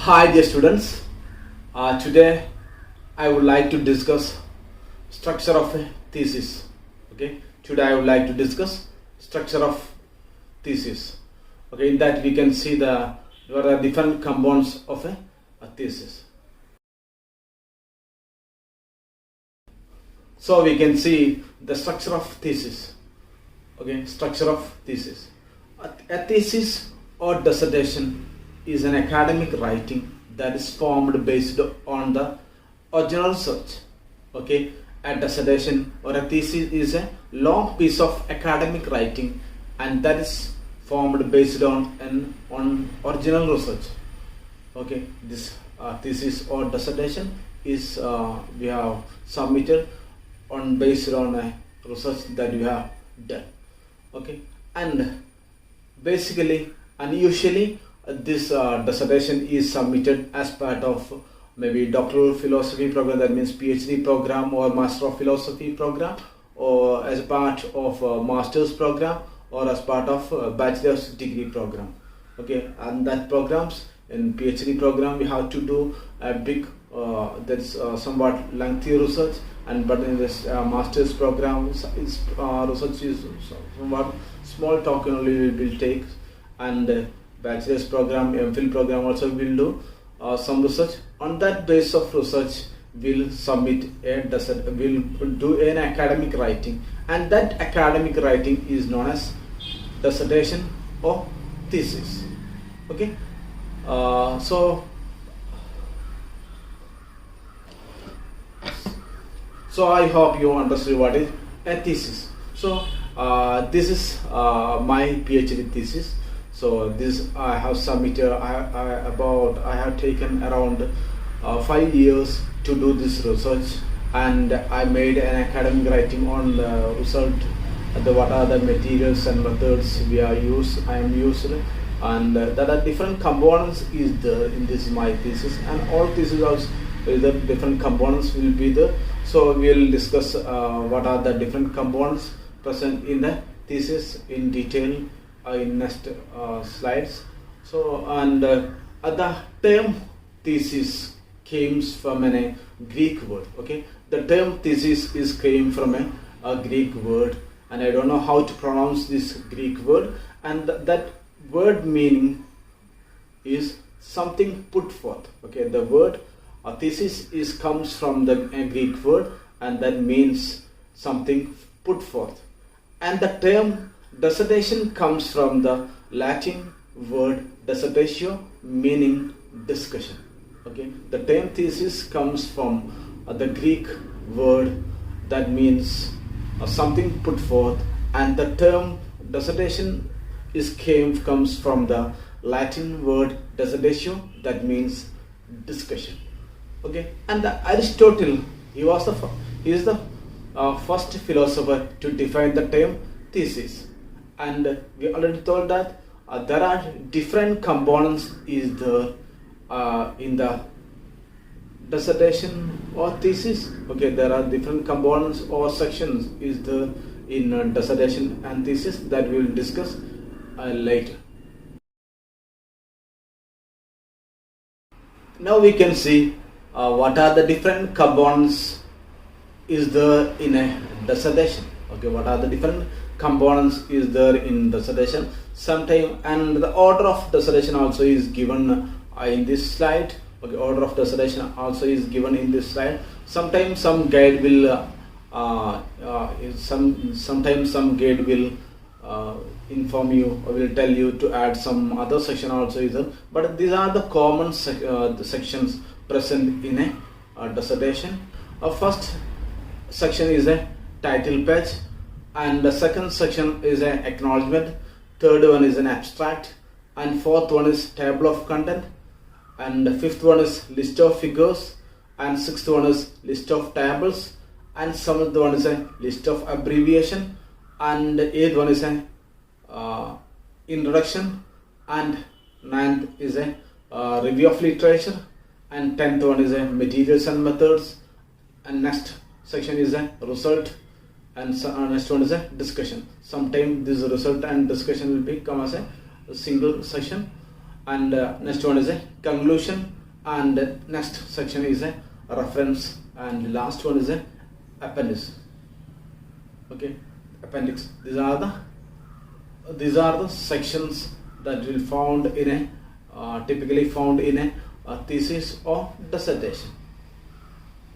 Hi dear students, today I would like to discuss structure of a thesis. Okay, today I would like to discuss structure of thesis. Okay, in that we can see there are different components of a thesis. So we can see the structure of thesis. Okay, structure of thesis. A thesis or dissertation is an academic writing that is formed based on the original research. Okay, a dissertation or a thesis is a long piece of academic writing and that is formed based on original research. Okay, this thesis or dissertation is we have submitted on based on a research that we have done. Okay, and basically and usually this dissertation is submitted as part of maybe doctoral philosophy program, that means PhD program or Master of Philosophy program, or as a part of a master's program, or as part of a bachelor's degree program. Okay, and that programs in PhD program we have to do a big that is somewhat lengthy research, and but in this master's program research is somewhat small talk only will take, and bachelor's program, MPhil program also will do some research. On that base of research, we'll submit we'll do an academic writing, and that academic writing is known as dissertation or thesis. Okay, so I hope you understood what is a thesis. So this is my PhD thesis. So this I have submitted. I have taken around 5 years to do this research, and I made an academic writing on the result, what are the materials and methods I am used, and there are different components is there in this my thesis, and all thesis also the different components will be there. So we will discuss what are the different components present in the thesis in detail in next slides. So, and the term thesis came from a Greek word. Okay, the term thesis is came from a Greek word, and I don't know how to pronounce this Greek word, and that word meaning is something put forth. Okay, the word thesis is comes from the Greek word, and that means something put forth, and the term dissertation comes from the Latin word dissertatio, meaning discussion. Okay, the term thesis comes from the Greek word that means something put forth, and the term dissertation comes from the Latin word dissertatio, that means discussion. Okay, and Aristotle, he is the first philosopher to define the term thesis. And we already told that there are different components is there in the dissertation or thesis. Okay, there are different components or sections is there in dissertation and thesis that we will discuss later. Now we can see what are the different components is there in a dissertation. Okay, what are the different components is there in dissertation sometime, and the order of dissertation also is given in this slide. Okay, order of dissertation also is given in this slide. Sometimes some guide will sometimes some guide will inform you or will tell you to add some other section also is there, but these are the common the sections present in a dissertation. First section is a title page, and the second section is an acknowledgement, third one is an abstract, and fourth one is table of content, and the fifth one is list of figures, and sixth one is list of tables, and seventh one is a list of abbreviation, and eighth one is an introduction, and ninth is a review of literature, and 10th one is a materials and methods, and next section is a result, and next one is a discussion. Sometimes this result and discussion will become as a single session, and next one is a conclusion, and next section is a reference, and last one is a appendix. Okay, appendix. These are the sections that will found in a typically found in a thesis or dissertation.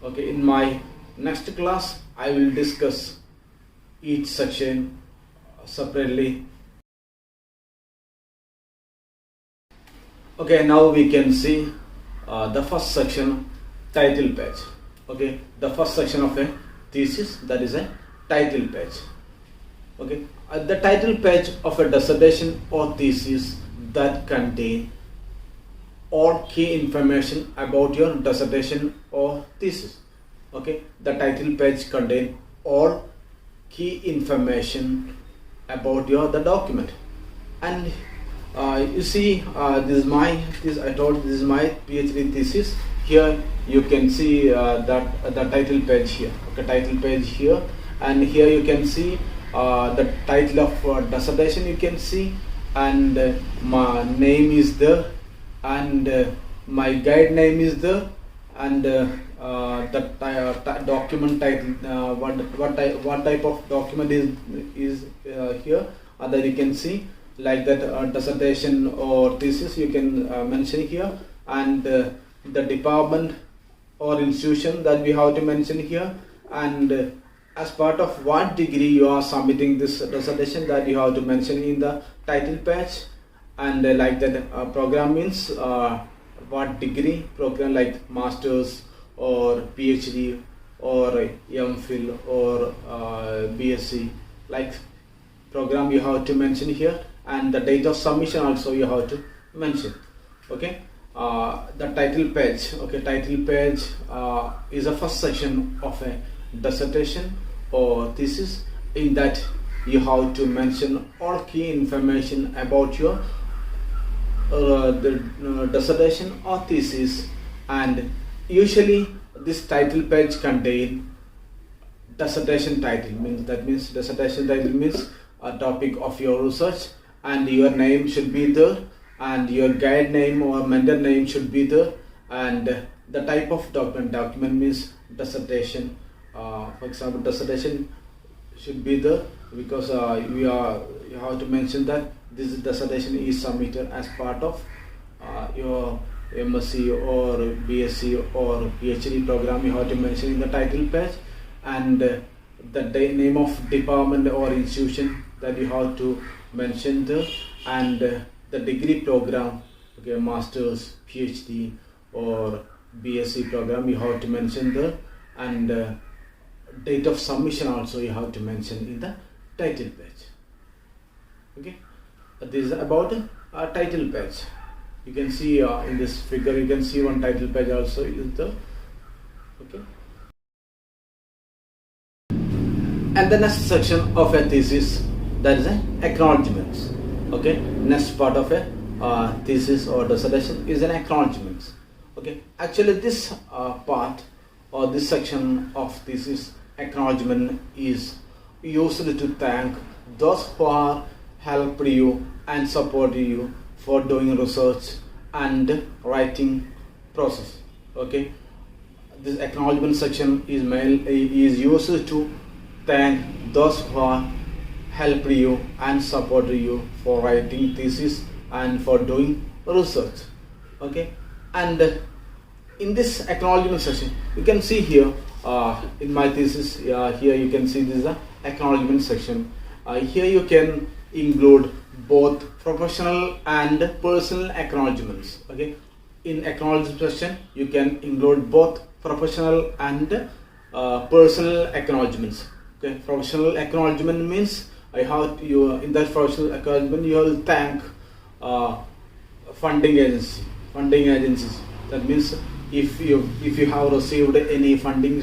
Okay, in my next class I will discuss each section separately. Okay, now we can see the first section, title page. Okay, the first section of a thesis, that is a title page. Okay, the title page of a dissertation or thesis that contain all key information about your dissertation or thesis. Okay, the title page contain all key information about the document. And you see, this is my PhD thesis. Here you can see that the title page here. Okay, title page here, and here you can see the title of dissertation. You can see, and my name is there, and my guide name is there, and the document title, what type of document is here. That you can see, like that dissertation or thesis you can mention here, and the department or institution that we have to mention here, and as part of what degree you are submitting this dissertation, that you have to mention in the title page. And like that program means what degree program, like masters or PhD or MPhil or BSc, like program you have to mention here, and the date of submission also you have to mention. Okay, the title page. Okay, title page is the first section of a dissertation or thesis. In that you have to mention all key information about your the dissertation or thesis, and usually this title page contain dissertation title. Means dissertation title means a topic of your research, and your name should be there, and your guide name or mentor name should be there, and the type of document means dissertation. For example, dissertation should be there, because you have to mention that this dissertation is submitted as part of your MSc or BSc or PhD program. You have to mention in the title page, and the name of department or institution that you have to mention there, and the degree program. Okay, masters, PhD or BSc program you have to mention there, and date of submission also you have to mention in the title page. Okay, this is about a title page. You can see in this figure, you can see one title page also is there. Okay, and the next section of a thesis, that is an acknowledgements. Okay, next part of a thesis or dissertation is an acknowledgements. Okay, actually this part or this section of thesis, acknowledgement, is used to thank those who are helped you and support you for doing research and writing process. Okay, this acknowledgement section is used to thank those who are helped you and support you for writing thesis and for doing research. Okay, and in this acknowledgement section you can see here, in my thesis, here you can see this is the acknowledgement section. Here you can include both professional and personal acknowledgements. Okay, in acknowledgement section you can include both professional and personal acknowledgements. Okay, professional acknowledgement means in that professional acknowledgement you will thank funding agencies. That means if you have received any funding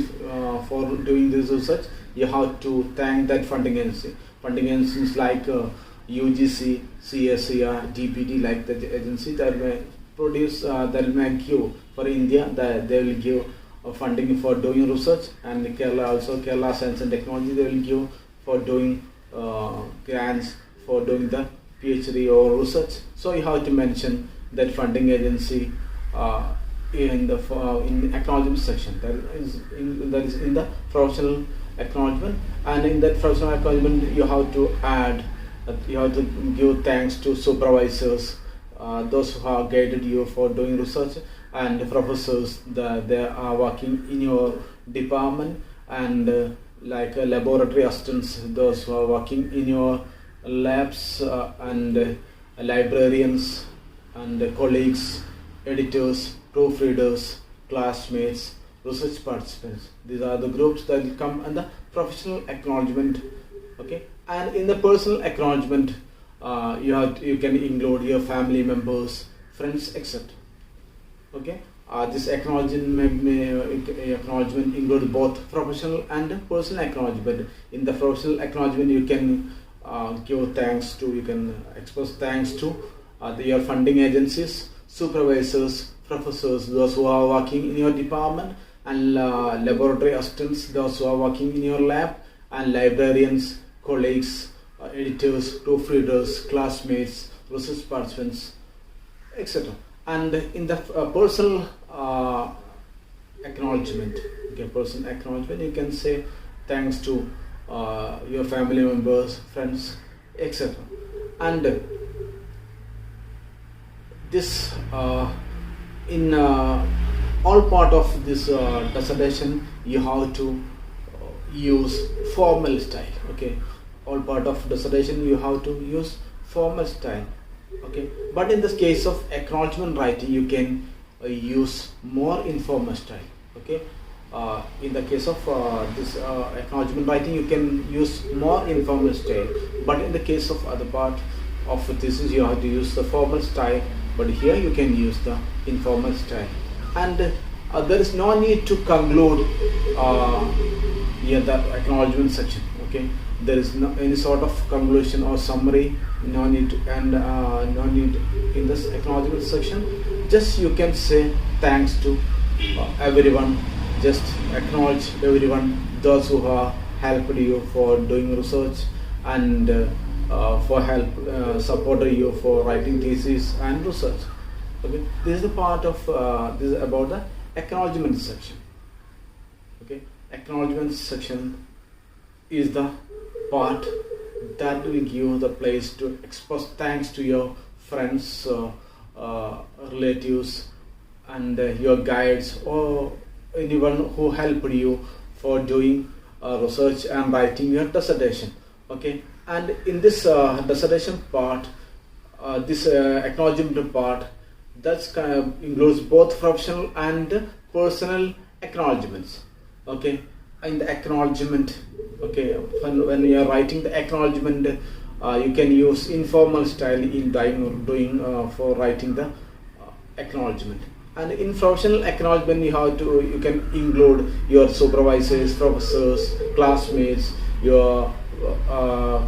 for doing this research, you have to thank that funding agency. Funding agencies like UGC, CSCR, DPT, like that agency that may produce, that may give for India, that they will give funding for doing research, and Kerala Science and Technology, they will give for doing grants for doing the PhD or research. So you have to mention that funding agency in the in acknowledgement section. That is in the professional acknowledgement, and in that professional acknowledgement you have to add, you have to give thanks to supervisors, those who have guided you for doing research, and professors that they are working in your department, and like laboratory assistants, those who are working in your labs, and librarians, and colleagues, editors, proofreaders, classmates, research participants. These are the groups that will come under professional acknowledgement. Okay, and in the personal acknowledgement, you can include your family members, friends, etc. Okay, this acknowledgement includes both professional and personal acknowledgement. In the professional acknowledgement, you can give thanks to, you can express thanks to your funding agencies, supervisors, professors, those who are working in your department, and laboratory assistants, those who are working in your lab, and librarians, colleagues, editors, proofreaders, classmates, research participants, etc. And in the personal acknowledgement, okay, personal acknowledgement, you can say thanks to your family members, friends, etc. And this in all part of this dissertation, you have to use formal style. Okay, all part of dissertation you have to use formal style. Okay, but in this case of acknowledgement writing, you can use more informal style. Okay, in the case of this acknowledgement writing, you can use more informal style, but in the case of other part of thesis, you have to use the formal style, but here you can use the informal style. And there is no need to conclude here the acknowledgement section. Okay, there is no any sort of conclusion or summary, no need to, and no need in this acknowledgement section. Just you can say thanks to everyone, just acknowledge everyone, those who have helped you for doing research, and for help supported you for writing thesis and research. Okay, this is the part of this is about the acknowledgement section. Okay, acknowledgement section is the part that will give the place to express thanks to your friends, relatives, and your guides, or anyone who helped you for doing research and writing your dissertation. Okay, and in this dissertation part, this acknowledgement part, that includes both professional and personal acknowledgements. Okay, in the acknowledgement, okay, when you are writing the acknowledgement, you can use informal style in doing for writing the acknowledgement. And in professional acknowledgement, you can include your supervisors, professors, classmates, your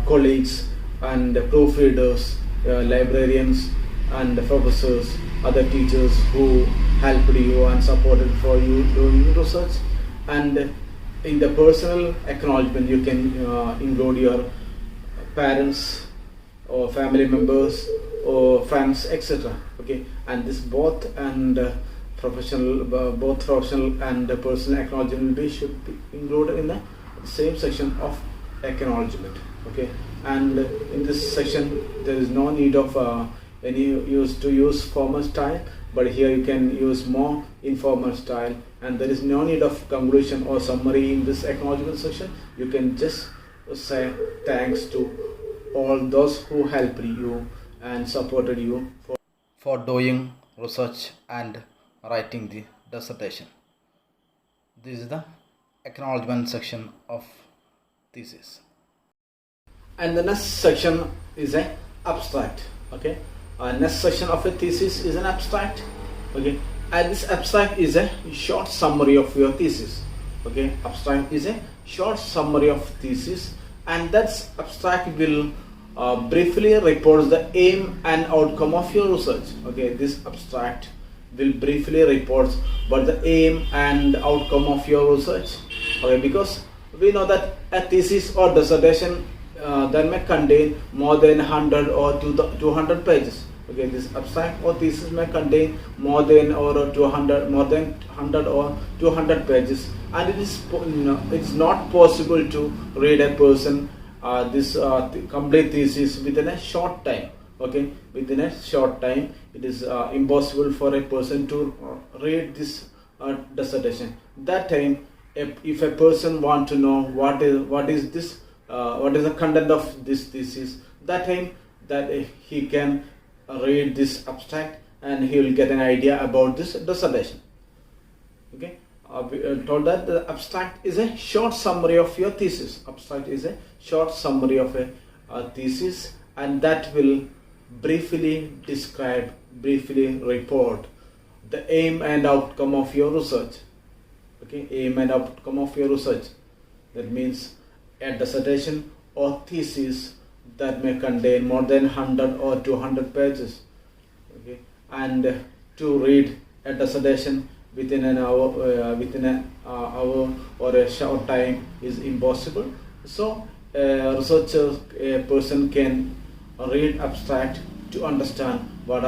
colleagues, and proofreaders, librarians, and professors, other teachers who helped you and supported for you doing research. And in the personal acknowledgement, you can include your parents or family members or friends, etc. Okay, and this both and both professional and personal acknowledgement should be included in the same section of acknowledgement. Okay, and in this section there is no need of any use formal style, but here you can use more informal style, and there is no need of conclusion or summary in this acknowledgement section. You can just say thanks to all those who helped you and supported you for doing research and writing the dissertation. This is the acknowledgement section of thesis. And the next section is an abstract. Okay, next section of a thesis is an abstract. Okay, and this abstract is a short summary of your thesis. Okay, abstract is a short summary of thesis, and that abstract will briefly report the aim and outcome of your research. Okay, this abstract will briefly report about the aim and outcome of your research. Okay, because we know that a thesis or dissertation that may contain more than 100 or 200 pages. Okay, this abstract or thesis may contain more than 100 or 200 pages, and it's not possible to read a person this complete thesis within a short time. Okay, within a short time, it is impossible for a person to read this dissertation. That time, if a person want to know what is the content of this thesis, that time that he can read this abstract and he will get an idea about this dissertation. Okay, we told that the abstract is a short summary of your thesis. Abstract is a short summary of a thesis, and that will briefly describe, briefly report the aim and outcome of your research. Okay, aim and outcome of your research. That means a dissertation or thesis that may contain more than 100 or 200 pages. Okay, and to read a dissertation within an hour or a short time is impossible. So a researcher, a person can read abstract to understand what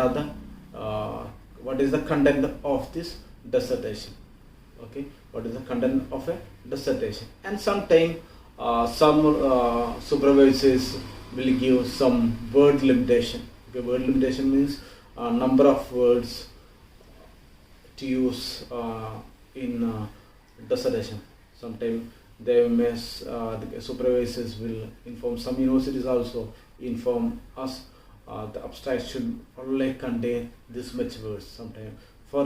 is the content of this dissertation. Okay, what is the content of a dissertation? And sometimes some supervisors will give some word limitation. Okay, word limitation means number of words to use in dissertation. Sometimes they may the supervisors will inform, some universities also inform us the abstract should only contain this much words. Sometimes for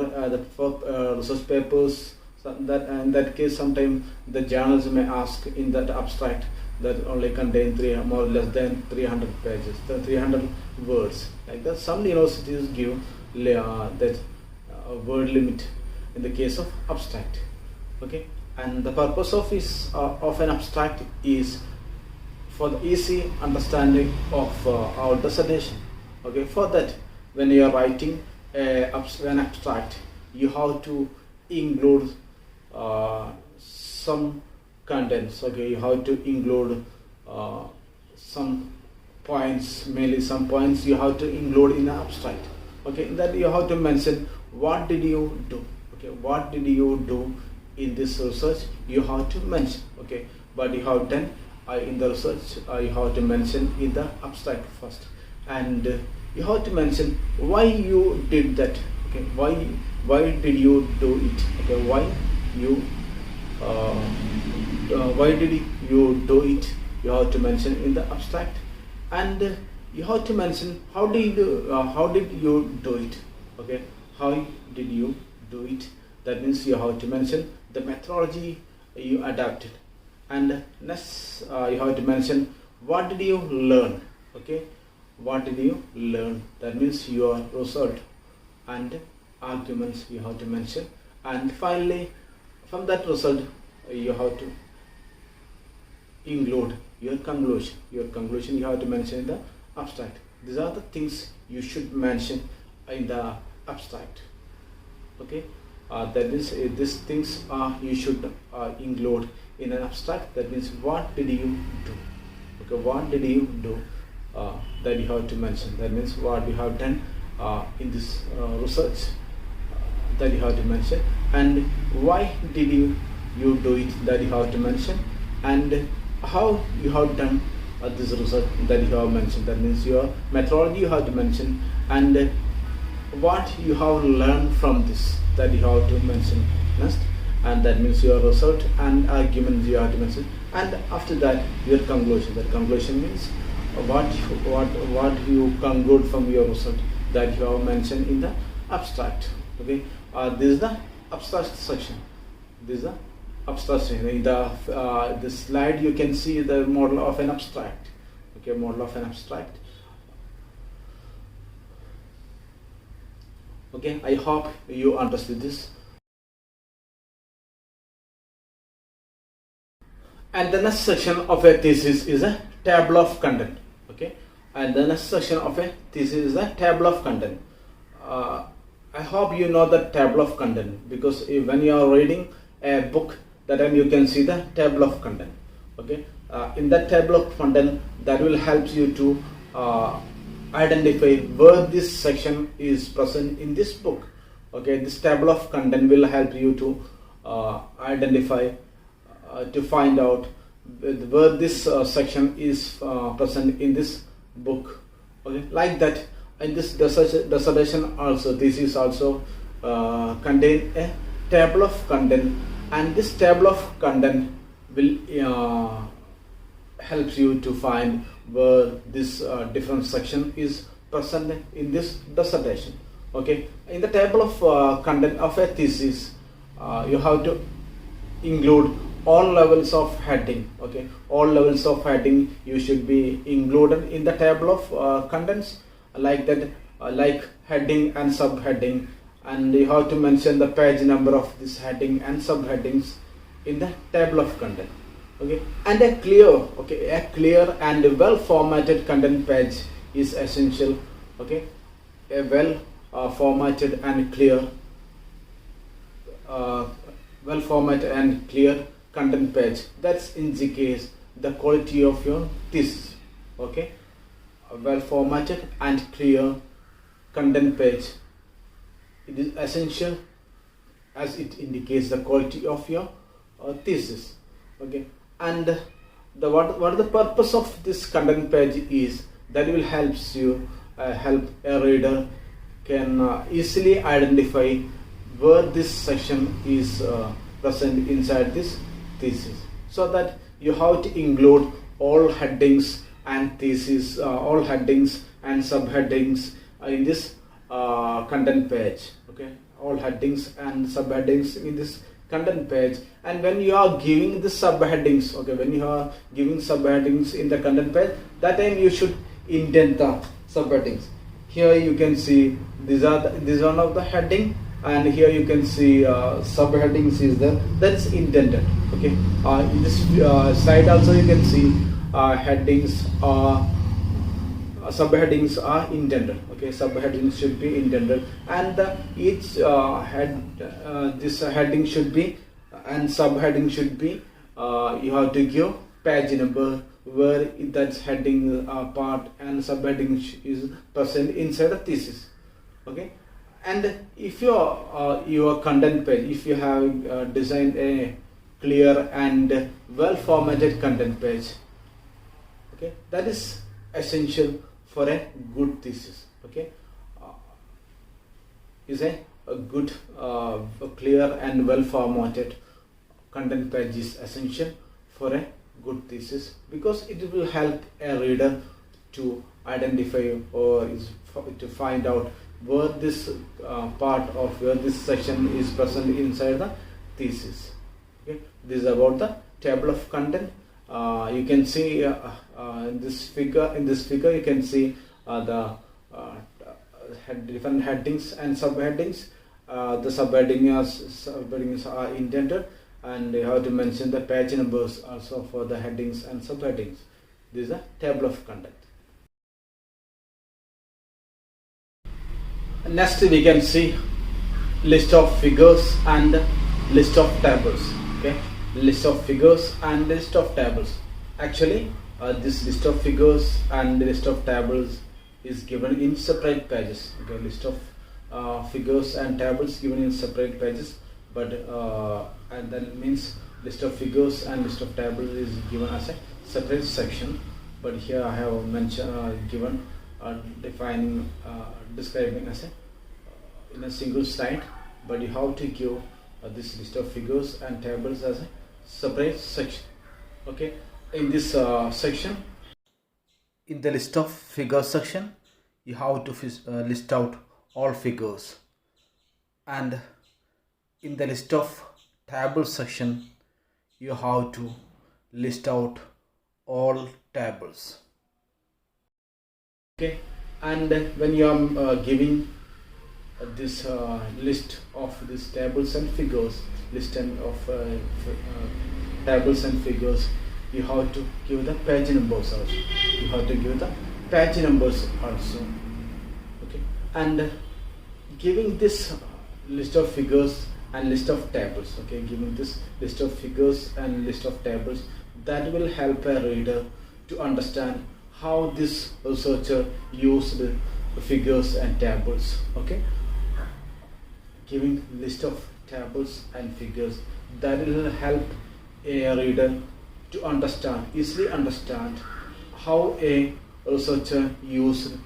research papers, that in that case sometimes the journals may ask in that abstract that only contain more or less than 300 pages, 300 words. Like that, some universities give that word limit in the case of abstract. Okay, and the purpose of an abstract is for the easy understanding of our dissertation. Okay, for that, when you are writing an abstract, you have to include some contents. Okay, you have to include some points, mainly some points you have to include in the abstract. Okay, that you have to mention what did you do. Okay, what did you do in this research, you have to mention. Okay, but you have done in the research, you have to mention in the abstract first, and you have to mention why you did that. Okay, why did you do it? Okay, why did you do it? You have to mention in the abstract, and you have to mention how did you do it. Okay, how did you do it? That means you have to mention the methodology you adapted, and next you have to mention what did you learn. Okay, what did you learn? That means your result and arguments you have to mention, and finally from that result you have to include your conclusion. Your conclusion you have to mention in the abstract. These are the things you should mention in the abstract. Okay, that means these things you should include in an abstract. That means what did you do? Okay, what did you do? That you have to mention. That means what you have done in this research. That you have to mention, and why did you do it? That you have to mention, and how you have done this research. That you have mentioned. That means your methodology you have to mention, and what you have learned from this. That you have to mention next, and that means your result and arguments you have to mention, and after that your conclusion. That conclusion means what you conclude from your result, that you have mentioned in the abstract. Okay, this is the abstract section. This is the abstract section. In the slide you can see the model of an abstract. Okay, model of an abstract. Okay, I hope you understood this. And the next section of a thesis is a table of content. Okay, and the next section of a thesis is a table of content. I hope you know the table of content, because when you are reading a book, that time you can see the table of content. Okay, in that table of content, that will help you to identify where this section is present in this book. Okay, this table of content will help you to identify, to find out where this section is present in this book. Okay, like that. In this dissertation also, this is also contain a table of content, and this table of content will helps you to find where this different section is present in this dissertation. Okay, in the table of content of a thesis, you have to include all levels of heading. Okay, all levels of heading you should be included in the table of contents, like that, like heading and subheading, and you have to mention the page number of this heading and subheadings in the table of content. Okay, and a clear and well formatted content page is essential. Okay, a well formatted and clear content page, that indicates the quality of your thesis. Okay, a well formatted and clear content page, it is essential as it indicates the quality of your thesis. Okay, and what the purpose of this content page is, that will helps you help a reader can easily identify where this section is present inside this thesis, so that you have to include all headings and thesis, all headings and subheadings in this content page. Okay, all headings and subheadings in this content page. And when you are giving the subheadings, okay, when you are giving subheadings in the content page, that time you should indent the subheadings. Here you can see this one of the heading, and here you can see subheadings is there, that's indented. Okay, in this slide also you can see headings subheadings are indented. Okay, subheadings should be indented, and each this heading should be and subheading should be you have to give page number where that heading part and subheading is present inside the thesis. Okay, and if your content page, if you have designed a clear and well formatted content page, okay, that is essential for a good thesis. Okay, is a good clear and well formatted content page is essential for a good thesis, because it will help a reader to identify or to find out where this part of where this section is present inside the thesis. Okay, this is about the table of content. You can see in this figure you can see the different headings and subheadings. The subheadings are indented, and you have to mention the page numbers also for the headings and subheadings. This is a table of content. Next we can see list of figures and list of tables. Okay, list of figures and list of tables. Actually this list of figures and list of tables is given in separate pages. Okay, list of figures and tables given in separate pages, but and that means list of figures and list of tables is given as a separate section. But here I have mentioned given defining describing as a in a single slide, but you have to give this list of figures and tables as a separate section. Okay, in this section, in the list of figures section, you have to list out all figures, and in the list of tables section, you have to list out all tables. Okay, and when you are giving this list of these tables and figures, list of tables and figures, you have to give the page numbers also. You have to give the page numbers also. Okay, and giving this list of figures and list of tables. Okay, giving this list of figures and list of tables, that will help a reader to understand how this researcher used figures and tables. Okay, giving list of tables and figures that will help a reader to easily understand how a researcher used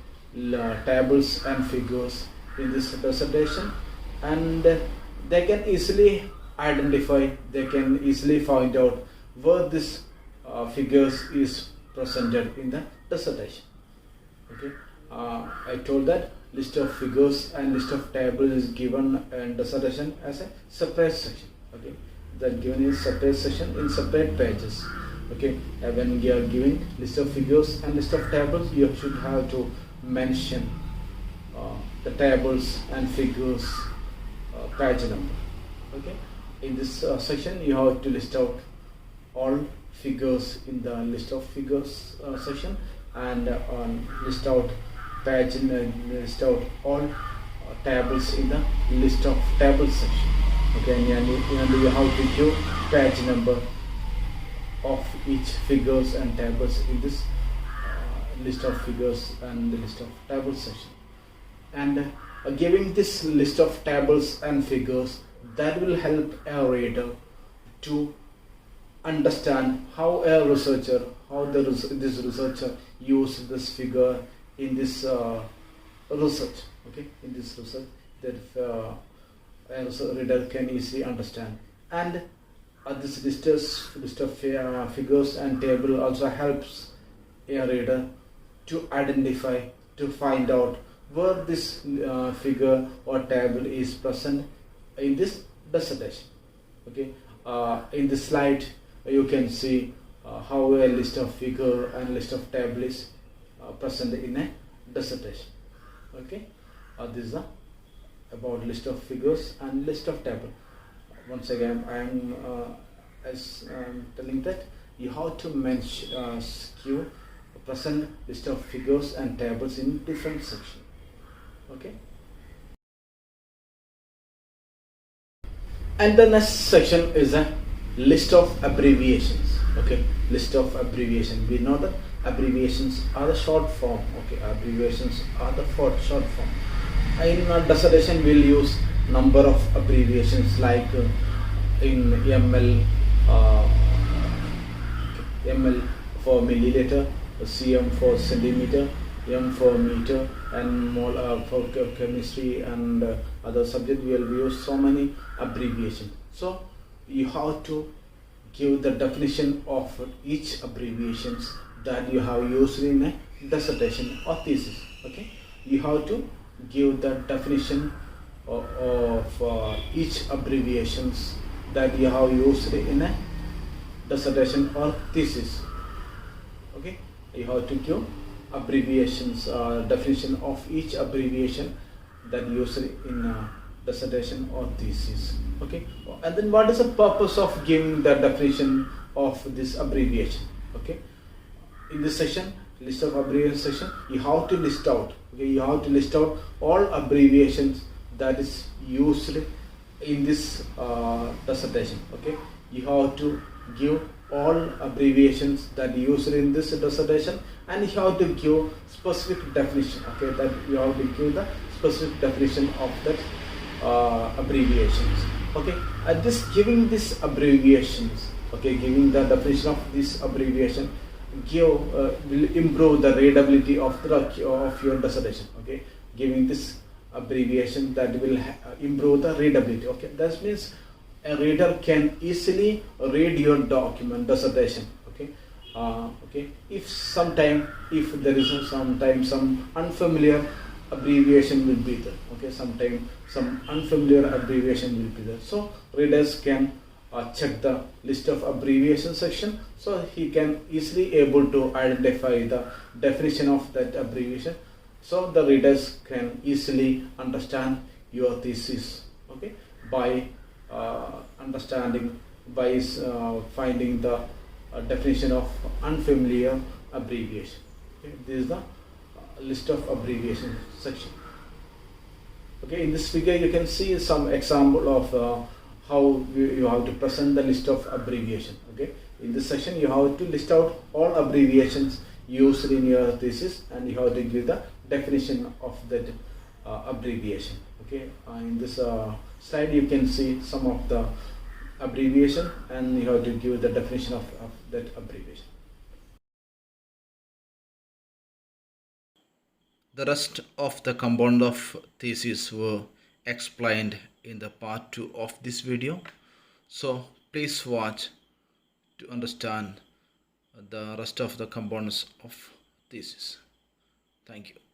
tables and figures in this dissertation, and they can easily find out where this figures is presented in the dissertation. Okay, I told that list of figures and list of tables is given in dissertation as a separate section. Okay, that given in separate section in separate pages. Okay, when you are giving list of figures and list of tables, you should have to mention the tables and figures page number. Okay, in this section you have to list out all figures in the list of figures section, and list out all tables in the list of tables section. Okay, and you have to give page number of each figures and tables in this list of figures and the list of tables section. And giving this list of tables and figures, that will help a reader to understand how this researcher used this figure in this research. Okay, in this research, that a reader can easily understand. And this list of figures and table also helps a reader to find out where this figure or table is present in this dissertation. Okay, in this slide you can see how a list of figure and list of table is present in a dissertation. Okay, this is about list of figures and list of table. Once again, I am telling that you have to mention present list of figures and tables in different sections. Okay, and the next section is a list of abbreviations. Okay, list of abbreviations. We know that abbreviations are the short form. Okay, abbreviations are the short form. In dissertation, we'll use number of abbreviations like in ml for milliliter, cm for centimeter, m for meter, and mol for chemistry and other subject. We will use so many abbreviations. So you have to give the definition of each abbreviations that you have used in a dissertation or thesis. Okay, you have to give the definition of each abbreviations that you have used in a dissertation or thesis. Okay, you have to give abbreviations, definition of each abbreviation that used in dissertation or thesis. Okay, and then what is the purpose of giving the definition of this abbreviation? Okay, in this section, list of abbreviation section, you have to list out. Okay, you have to list out all abbreviations that is used in this dissertation. Okay, you have to give all abbreviations that used in this dissertation, and you have to give specific definition. Okay, that you have to give the specific definition of that abbreviations. Okay, giving these abbreviations. Okay, giving the definition of this abbreviation will improve the readability of your dissertation. Okay, giving this abbreviation that will improve the readability. Okay, that means a reader can easily read your document dissertation. Okay, if there is some unfamiliar abbreviation will be there. Okay, sometimes some unfamiliar abbreviation will be there. So readers can check the list of abbreviation section, so he can easily able to identify the definition of that abbreviation, so the readers can easily understand your thesis. Okay, by finding the definition of unfamiliar abbreviation. Okay, this is the list of abbreviation section. Okay, in this figure you can see some example of how you have to present the list of abbreviation. Okay, in this section you have to list out all abbreviations used in your thesis, and you have to give the definition of that abbreviation. Okay, in this slide you can see some of the abbreviation, and you have to give the definition of that abbreviation. The rest of the component of thesis were explained in the part 2 of this video, so please watch to understand the rest of the components of thesis. Thank you.